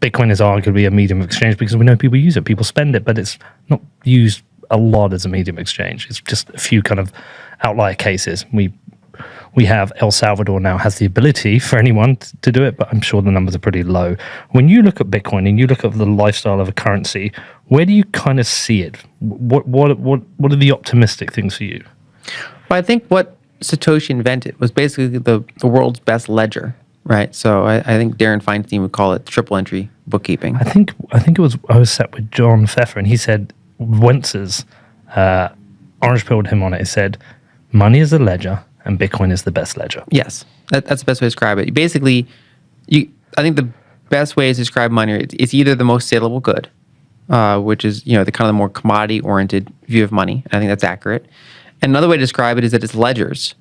Bitcoin is arguably a medium of exchange because we know people use it, people spend it, but it's not used a lot as a medium of exchange. It's just a few kind of outlier cases. We have El Salvador now has the ability for anyone to do it, but I'm sure the numbers are pretty low. When you look at Bitcoin and you look at the lifestyle of a currency, where do you kind of see it? What are the optimistic things for you? Well, I think what Satoshi invented was basically the world's best ledger, right? So I think Darren Feinstein would call it triple entry bookkeeping. I think I was sat with John Pfeffer, and he said Wentz's orange pilled him on it. He said, money is a ledger and Bitcoin is the best ledger. Yes, that's the best way to describe it. Basically, I think the best way to describe money, it's either the most saleable good, which is the kind of the more commodity-oriented view of money. I think that's accurate. And another way to describe it is that it's ledgers.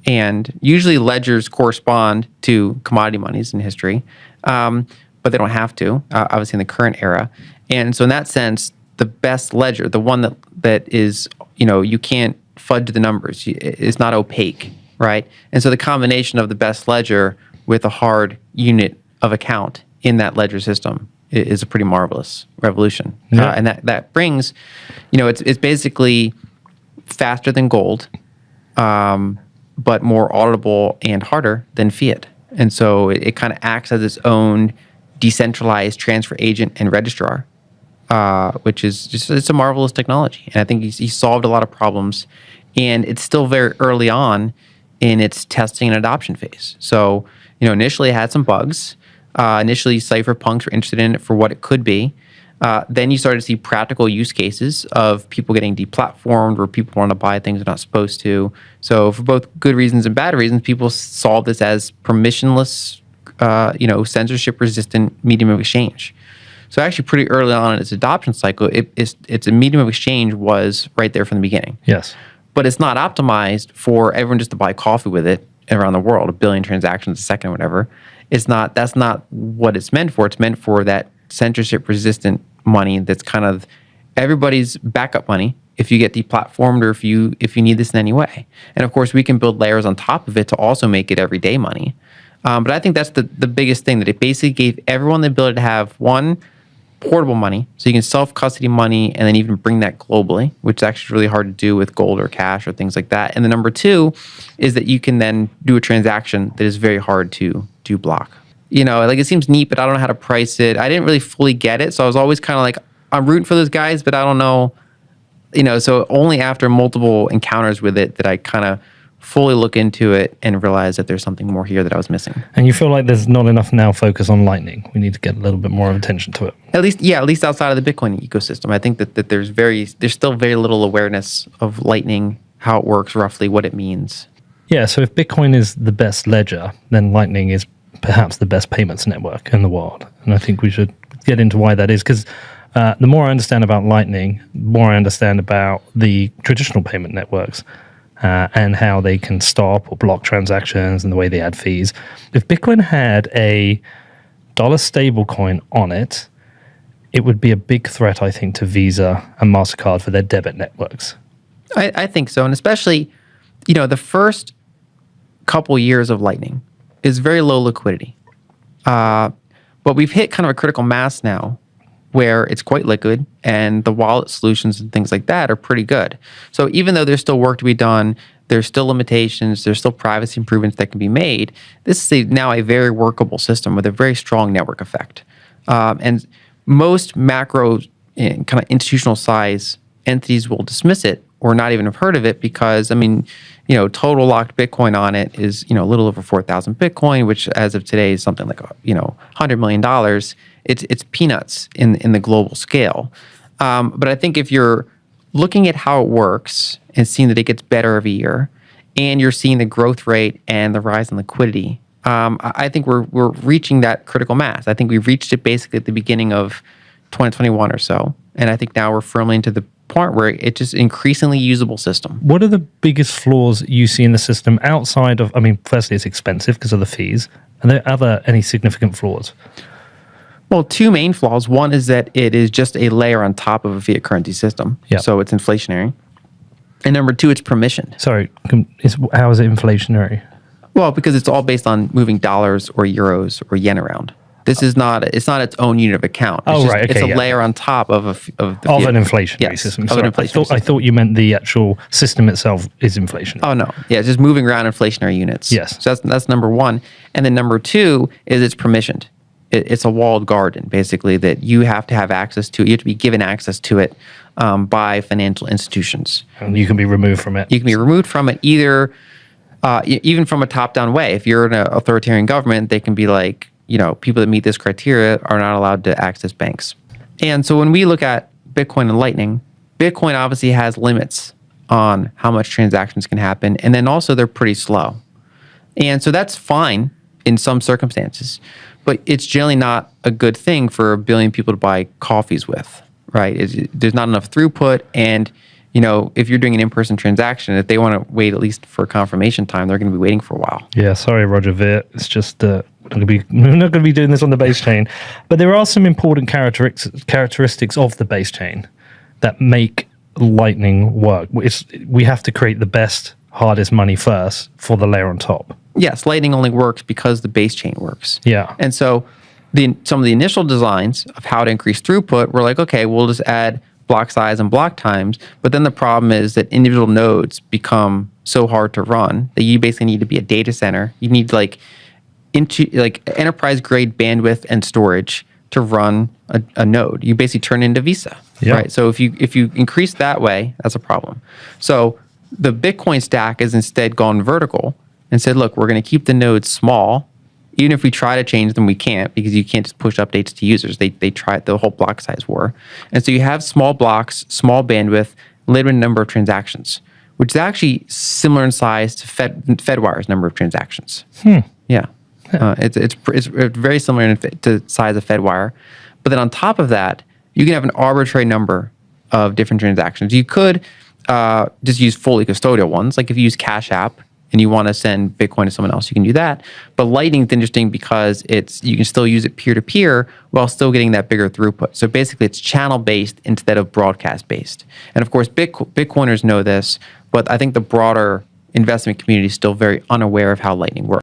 And usually ledgers correspond to commodity monies in history, but they don't have to, obviously in the current era. And so in that sense, the best ledger, the one that is, you can't fudge the numbers, it's not opaque, right? And so the combination of the best ledger with a hard unit of account in that ledger system is a pretty marvelous revolution. Yeah. And that brings, it's basically faster than gold, but more auditable and harder than fiat. And so it kind of acts as its own decentralized transfer agent and registrar, which is it's a marvelous technology. And I think he solved a lot of problems, and it's still very early on in its testing and adoption phase. So, initially it had some bugs. Initially, cypherpunks were interested in it for what it could be. Then you started to see practical use cases of people getting deplatformed, where people want to buy things they're not supposed to. So for both good reasons and bad reasons, people solve this as permissionless, censorship-resistant medium of exchange. So actually pretty early on in its adoption cycle, it's a medium of exchange was right there from the beginning. Yes. But it's not optimized for everyone just to buy coffee with it around the world, 1 billion transactions a second or whatever. That's not what it's meant for. It's meant for that censorship-resistant money that's kind of everybody's backup money if you get deplatformed or if you need this in any way. And of course, we can build layers on top of it to also make it everyday money. But I think that's the biggest thing, that it basically gave everyone the ability to have one, portable money, so you can self-custody money and then even bring that globally, which is actually really hard to do with gold or cash or things like that. And the number two is that you can then do a transaction that is very hard to block. It seems neat, but I don't know how to price it. I didn't really fully get it, so I was always kind of like, I'm rooting for those guys, but I don't know. So only after multiple encounters with it did I kind of fully look into it and realize that there's something more here that I was missing. And you feel like there's not enough now focus on Lightning. We need to get a little bit more of attention to it. At least outside of the Bitcoin ecosystem. I think that there's still very little awareness of Lightning, how it works roughly, what it means. Yeah, so if Bitcoin is the best ledger, then Lightning is perhaps the best payments network in the world. And I think we should get into why that is, because the more I understand about Lightning, the more I understand about the traditional payment networks and how they can stop or block transactions and the way they add fees. If Bitcoin had a dollar stablecoin on it, it would be a big threat, I think, to Visa and Mastercard for their debit networks. I think so. And especially, the first couple years of Lightning is very low liquidity. But we've hit kind of a critical mass now where it's quite liquid and the wallet solutions and things like that are pretty good. So even though there's still work to be done, there's still limitations, there's still privacy improvements that can be made, this is now a very workable system with a very strong network effect. And most macro kind of institutional size entities will dismiss it or not even have heard of it because, total locked Bitcoin on it is, a little over 4,000 Bitcoin, which as of today is something like, $100 million. It's peanuts in the global scale. But I think if you're looking at how it works and seeing that it gets better every year, and you're seeing the growth rate and the rise in liquidity, I think we're reaching that critical mass. I think we've reached it basically at the beginning of 2021 or so. And I think now we're firmly into the point where it's just increasingly usable system. What are the biggest flaws you see in the system outside of, firstly, it's expensive because of the fees. Are there any significant flaws? Well, two main flaws. One is that it is just a layer on top of a fiat currency system. Yep. So it's inflationary. And number two, it's permissioned. Sorry, how is it inflationary? Well, because it's all based on moving dollars or euros or yen around. This is not. It's not its own unit of account. It's Right. Okay, It's a yeah. layer on top of Of an inflationary Yes, system. of Sorry, an inflationary I thought you meant the actual system itself is inflation. Oh no, yeah, it's just moving around inflationary units. Yes. So that's number one, and then number two is it's permissioned. It's a walled garden, basically, that you have to have access to. You have to be given access to it by financial institutions. And you can be removed from it. You can be removed from it either, even from a top-down way. If you're in an authoritarian government, they can be like, people that meet this criteria are not allowed to access banks. And so when we look at Bitcoin and Lightning, Bitcoin obviously has limits on how much transactions can happen, and then also they're pretty slow. And so that's fine in some circumstances, but it's generally not a good thing for 1 billion people to buy coffees with, right? There's not enough throughput, and if you're doing an in-person transaction, if they want to wait at least for confirmation time, they're going to be waiting for a while. Yeah, sorry, Roger Ver. It's just we're not going to be doing this on the base chain, but there are some important characteristics of the base chain that make Lightning work. We have to create the best, hardest money first for the layer on top. Yes, Lightning only works because the base chain works. Yeah. And so some of the initial designs of how to increase throughput were like, okay, we'll just add block size and block times. But then the problem is that individual nodes become so hard to run that you basically need to be a data center. You need enterprise grade bandwidth and storage to run a node. You basically turn into Visa, right? So if you increase that way, that's a problem. So the Bitcoin stack is instead gone vertical and said, look, we're going to keep the nodes small. Even if we try to change them, we can't, because you can't just push updates to users. They tried the whole block size war. And so you have small blocks, small bandwidth, limited number of transactions, which is actually similar in size to Fedwire's number of transactions. Yeah. It's very similar to size of Fedwire. But then on top of that, you can have an arbitrary number of different transactions. You could just use fully custodial ones. Like if you use Cash App and you want to send Bitcoin to someone else, you can do that. But Lightning is interesting because you can still use it peer-to-peer while still getting that bigger throughput. So basically it's channel-based instead of broadcast-based. And of course, Bitcoiners know this, but I think the broader investment community is still very unaware of how Lightning works.